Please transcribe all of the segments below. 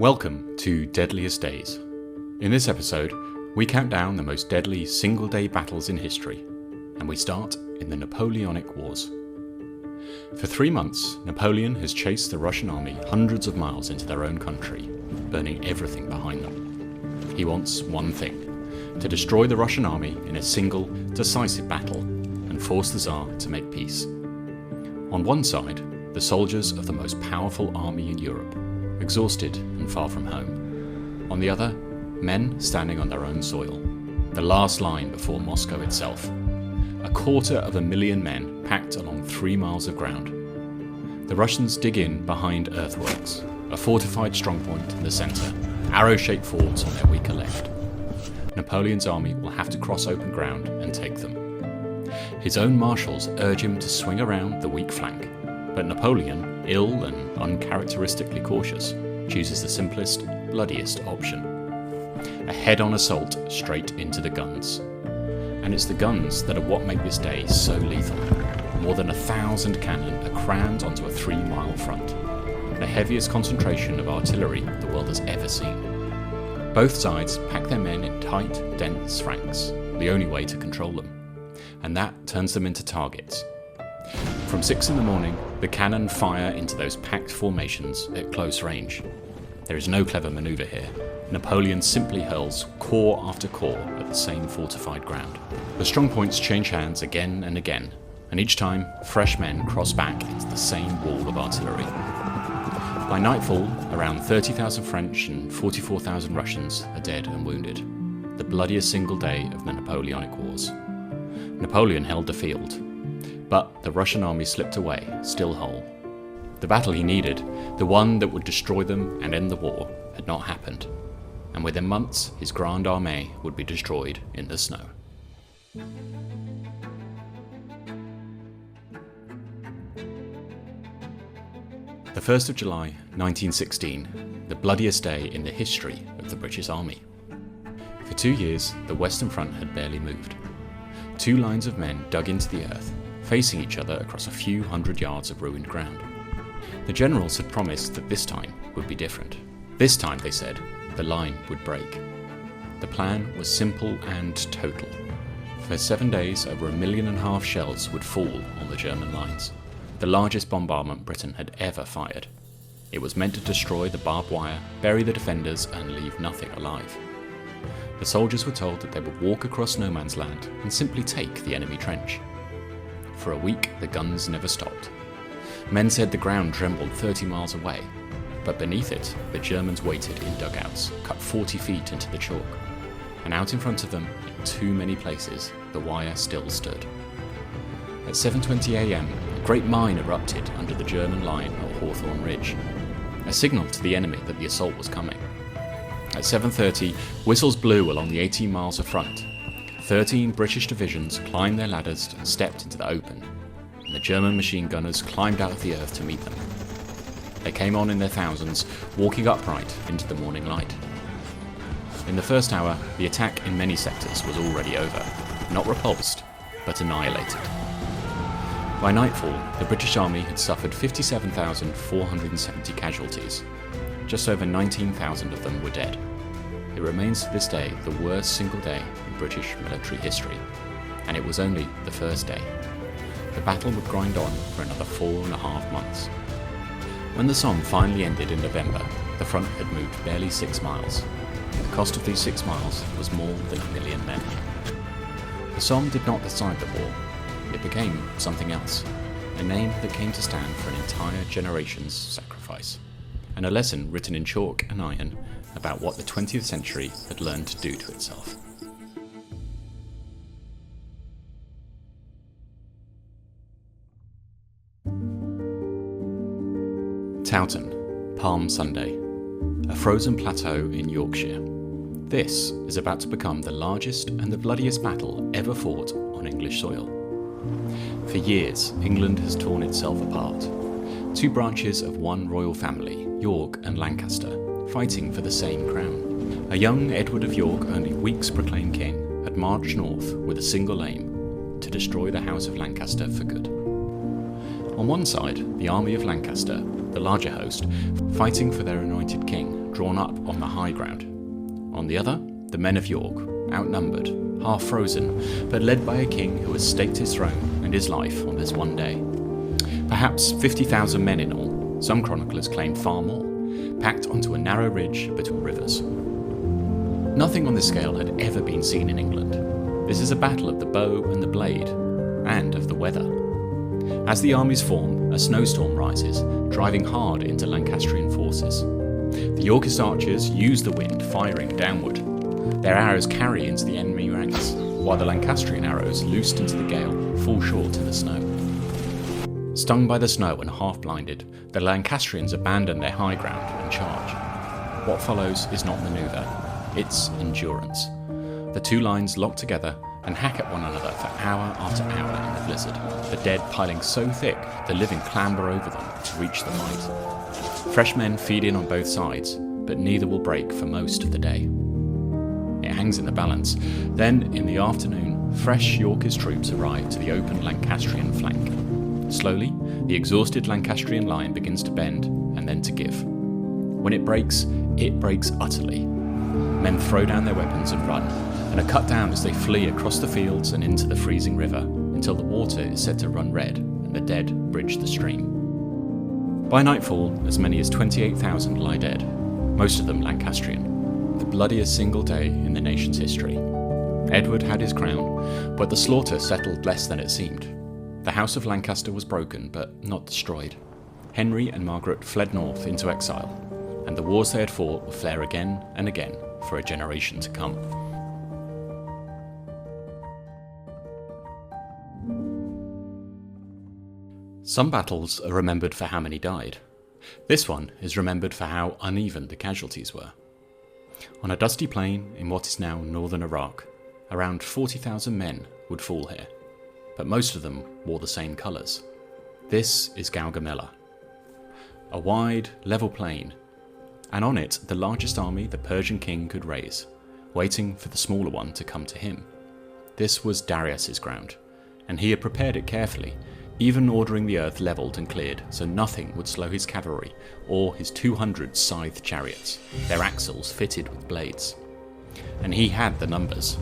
Welcome to Deadliest Days. In this episode, we count down the most deadly single-day battles in history, and we start in the Napoleonic Wars. For 3 months, Napoleon has chased the Russian army hundreds of miles into their own country, burning everything behind them. He wants one thing: to destroy the Russian army in a single, decisive battle and force the Tsar to make peace. On one side, the soldiers of the most powerful army in Europe, exhausted and far from home. On the other, men standing on their own soil, the last line before Moscow itself. 250,000 men packed along 3 miles of ground. The Russians dig in behind earthworks, a fortified strongpoint in the centre, arrow-shaped forts on their weaker left. Napoleon's army will have to cross open ground and take them. His own marshals urge him to swing around the weak flank, but Napoleon, ill and uncharacteristically cautious, chooses the simplest, bloodiest option. A head-on assault straight into the guns. And it's the guns that are what make this day so lethal. More than 1,000 cannon are crammed onto a 3-mile front, the heaviest concentration of artillery the world has ever seen. Both sides pack their men in tight, dense ranks, the only way to control them. And that turns them into targets. From 6 in the morning, the cannon fire into those packed formations at close range. There is no clever manoeuvre here. Napoleon simply hurls corps after corps at the same fortified ground. The strongpoints change hands again and again, and each time, fresh men cross back into the same wall of artillery. By nightfall, around 30,000 French and 44,000 Russians are dead and wounded. The bloodiest single day of the Napoleonic Wars. Napoleon held the field, but the Russian army slipped away, still whole. The battle he needed, the one that would destroy them and end the war, had not happened. And within months, his Grande Armée would be destroyed in the snow. The 1st of July, 1916, the bloodiest day in the history of the British Army. For 2 years, the Western Front had barely moved. 2 lines of men dug into the earth, facing each other across a few hundred yards of ruined ground. The generals had promised that this time would be different. This time, they said, the line would break. The plan was simple and total. For 7 days, over 1.5 million shells would fall on the German lines, the largest bombardment Britain had ever fired. It was meant to destroy the barbed wire, bury the defenders, and leave nothing alive. The soldiers were told that they would walk across no man's land and simply take the enemy trench. For a week, the guns never stopped. Men said the ground trembled 30 miles away, but beneath it, the Germans waited in dugouts, cut 40 feet into the chalk, and out in front of them, in too many places, the wire still stood. At 7:20 a.m, a great mine erupted under the German line at Hawthorne Ridge, a signal to the enemy that the assault was coming. At 7:30, whistles blew along the 18 miles of front. 13 British divisions climbed their ladders and stepped into the open, and the German machine gunners climbed out of the earth to meet them. They came on in their thousands, walking upright into the morning light. In the first hour, the attack in many sectors was already over, not repulsed, but annihilated. By nightfall, the British Army had suffered 57,470 casualties. Just over 19,000 of them were dead. It remains to this day the worst single day in British military history, and it was only the first day. The battle would grind on for another 4.5 months. When the Somme finally ended in November, the front had moved barely 6 miles. The cost of these 6 miles was more than 1 million men. The Somme did not decide the war. It became something else, a name that came to stand for an entire generation's sacrifice, and a lesson written in chalk and iron about what the 20th century had learned to do to itself. Towton, Palm Sunday, a frozen plateau in Yorkshire. This is about to become the largest and the bloodiest battle ever fought on English soil. For years, England has torn itself apart. 2 branches of one royal family, York and Lancaster, fighting for the same crown. A young Edward of York, only weeks proclaimed king, had marched north with a single aim: to destroy the House of Lancaster for good. On one side, the army of Lancaster, the larger host, fighting for their anointed king, drawn up on the high ground. On the other, the men of York, outnumbered, half frozen, but led by a king who has staked his throne and his life on this one day. Perhaps 50,000 men in all, some chroniclers claim far more, packed onto a narrow ridge between rivers. Nothing on this scale had ever been seen in England. This is a battle of the bow and the blade, and of the weather. As the armies form, a snowstorm rises, driving hard into Lancastrian forces. The Yorkist archers use the wind, firing downward. Their arrows carry into the enemy ranks, while the Lancastrian arrows, loosed into the gale, fall short in the snow. Stung by the snow and half-blinded, the Lancastrians abandon their high ground and charge. What follows is not manoeuvre, it's endurance. The two lines lock together and hack at one another for hour after hour in the blizzard, the dead piling so thick the living clamber over them to reach the fight. Fresh men feed in on both sides, but neither will break for most of the day. It hangs in the balance. Then, in the afternoon, fresh Yorkist troops arrive to the open Lancastrian flank. Slowly, the exhausted Lancastrian line begins to bend and then to give. When it breaks utterly. Men throw down their weapons and run, and are cut down as they flee across the fields and into the freezing river, until the water is said to run red and the dead bridge the stream. By nightfall, as many as 28,000 lie dead, most of them Lancastrian, the bloodiest single day in the nation's history. Edward had his crown, but the slaughter settled less than it seemed. The House of Lancaster was broken, but not destroyed. Henry and Margaret fled north into exile, and the wars they had fought would flare again and again for a generation to come. Some battles are remembered for how many died. This one is remembered for how uneven the casualties were. On a dusty plain in what is now northern Iraq, around 40,000 men would fall here, but most of them wore the same colours. This is Gaugamela, a wide, level plain, and on it the largest army the Persian king could raise, waiting for the smaller one to come to him. This was Darius's ground, and he had prepared it carefully, even ordering the earth levelled and cleared so nothing would slow his cavalry or his 200 scythed chariots, their axles fitted with blades. And he had the numbers.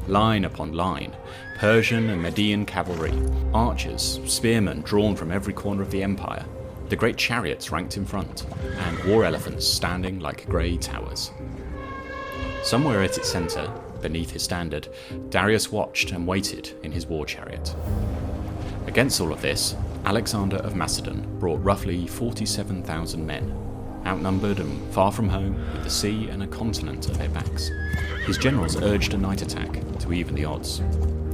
Line upon line, Persian and Median cavalry, archers, spearmen drawn from every corner of the empire, the great chariots ranked in front, and war elephants standing like grey towers. Somewhere at its centre, beneath his standard, Darius watched and waited in his war chariot. Against all of this, Alexander of Macedon brought roughly 47,000 men, outnumbered and far from home, with the sea and a continent at their backs. His generals urged a night attack to even the odds.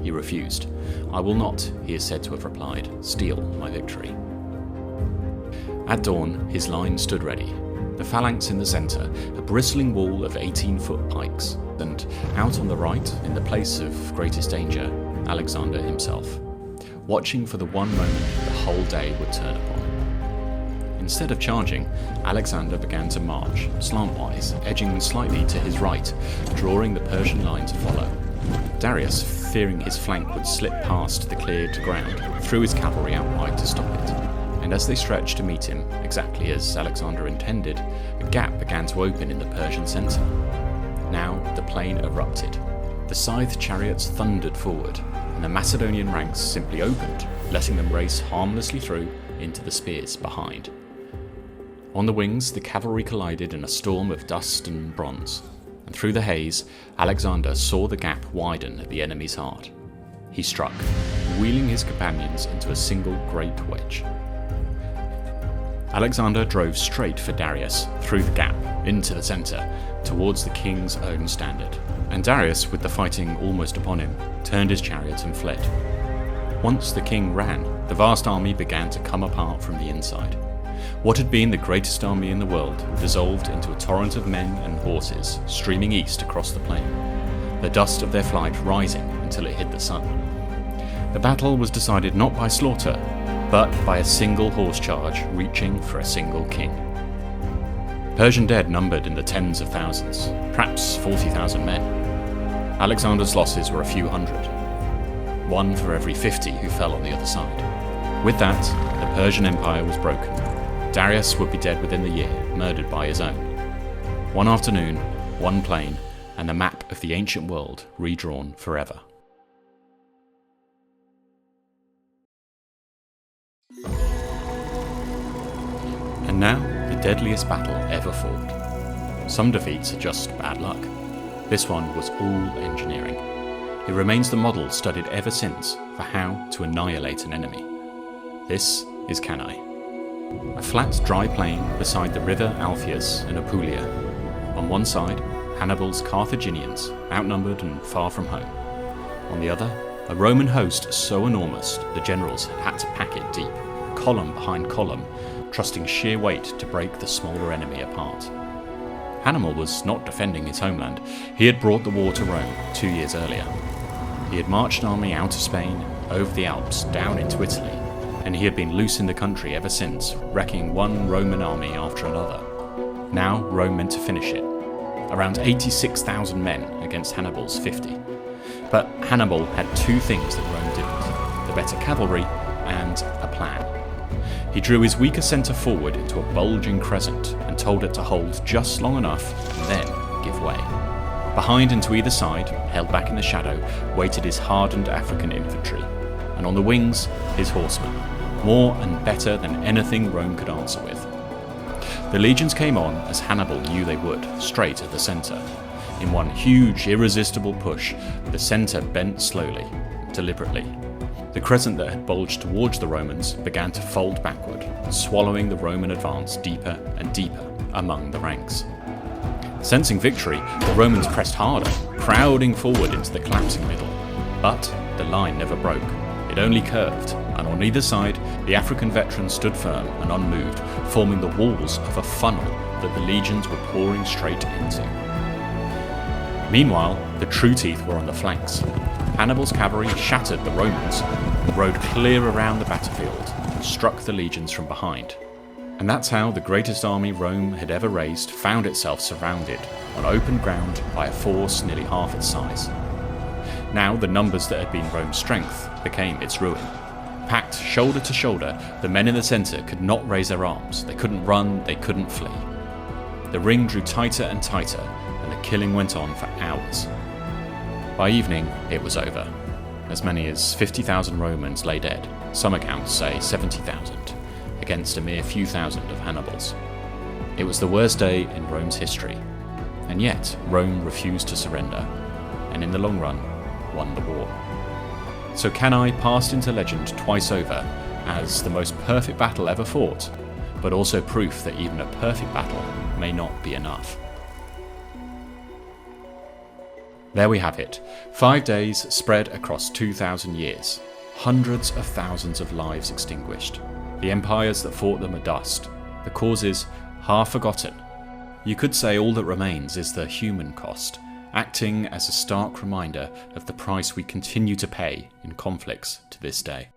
He refused. "I will not," he is said to have replied, "steal my victory." At dawn, his line stood ready, the phalanx in the centre, a bristling wall of 18-foot pikes, and out on the right, in the place of greatest danger, Alexander himself, watching for the one moment the whole day would turn upon. Instead of charging, Alexander began to march, slantwise, edging slightly to his right, drawing the Persian line to follow. Darius, fearing his flank would slip past the cleared ground, threw his cavalry out wide to stop it. And as they stretched to meet him, exactly as Alexander intended, a gap began to open in the Persian centre. Now the plain erupted. The scythed chariots thundered forward, and the Macedonian ranks simply opened, letting them race harmlessly through into the spears behind. On the wings, the cavalry collided in a storm of dust and bronze, and through the haze, Alexander saw the gap widen at the enemy's heart. He struck, wheeling his companions into a single great wedge. Alexander drove straight for Darius, through the gap, into the centre, towards the king's own standard. And Darius, with the fighting almost upon him, turned his chariot and fled. Once the king ran, the vast army began to come apart from the inside. What had been the greatest army in the world dissolved into a torrent of men and horses streaming east across the plain, the dust of their flight rising until it hid the sun. The battle was decided not by slaughter, but by a single horse charge reaching for a single king. Persian dead numbered in the tens of thousands, perhaps 40,000 men. Alexander's losses were a few hundred, one for every 50 who fell on the other side. With that, the Persian Empire was broken. Darius would be dead within the year, murdered by his own. One afternoon, one plain, and the map of the ancient world redrawn forever. And now, the deadliest battle ever fought. Some defeats are just bad luck. This one was all engineering. It remains the model studied ever since for how to annihilate an enemy. This is Cannae, a flat, dry plain beside the river Alpheus in Apulia. On one side, Hannibal's Carthaginians, outnumbered and far from home. On the other, a Roman host so enormous the generals had to pack it deep, column behind column, trusting sheer weight to break the smaller enemy apart. Hannibal was not defending his homeland. He had brought the war to Rome 2 years earlier. He had marched an army out of Spain, over the Alps, down into Italy, and he had been loose in the country ever since, wrecking one Roman army after another. Now Rome meant to finish it. Around 86,000 men against Hannibal's 50. But Hannibal had two things that Rome didn't: the better cavalry and a plan. He drew his weaker centre forward into a bulging crescent and told it to hold just long enough and then give way. Behind and to either side, held back in the shadow, waited his hardened African infantry, and on the wings, his horsemen, more and better than anything Rome could answer with. The legions came on as Hannibal knew they would, straight at the centre. In one huge, irresistible push, the centre bent slowly, deliberately. The crescent that had bulged towards the Romans began to fold backward, swallowing the Roman advance deeper and deeper among the ranks. Sensing victory, the Romans pressed harder, crowding forward into the collapsing middle. But the line never broke. It only curved, and on either side, the African veterans stood firm and unmoved, forming the walls of a funnel that the legions were pouring straight into. Meanwhile, the true teeth were on the flanks. Hannibal's cavalry shattered the Romans, rode clear around the battlefield, and struck the legions from behind. And that's how the greatest army Rome had ever raised found itself surrounded on open ground by a force nearly half its size. Now the numbers that had been Rome's strength became its ruin. Packed shoulder to shoulder, the men in the centre could not raise their arms, they couldn't run, they couldn't flee. The ring drew tighter and tighter, and the killing went on for hours. By evening, it was over. As many as 50,000 Romans lay dead, some accounts say 70,000, against a mere few thousand of Hannibal's. It was the worst day in Rome's history, and yet Rome refused to surrender, and in the long run, won the war. So Cannae passed into legend twice over as the most perfect battle ever fought, but also proof that even a perfect battle may not be enough. There we have it, 5 days spread across 2,000 years, hundreds of thousands of lives extinguished, the empires that fought them are dust, the causes half forgotten. You could say all that remains is the human cost, acting as a stark reminder of the price we continue to pay in conflicts to this day.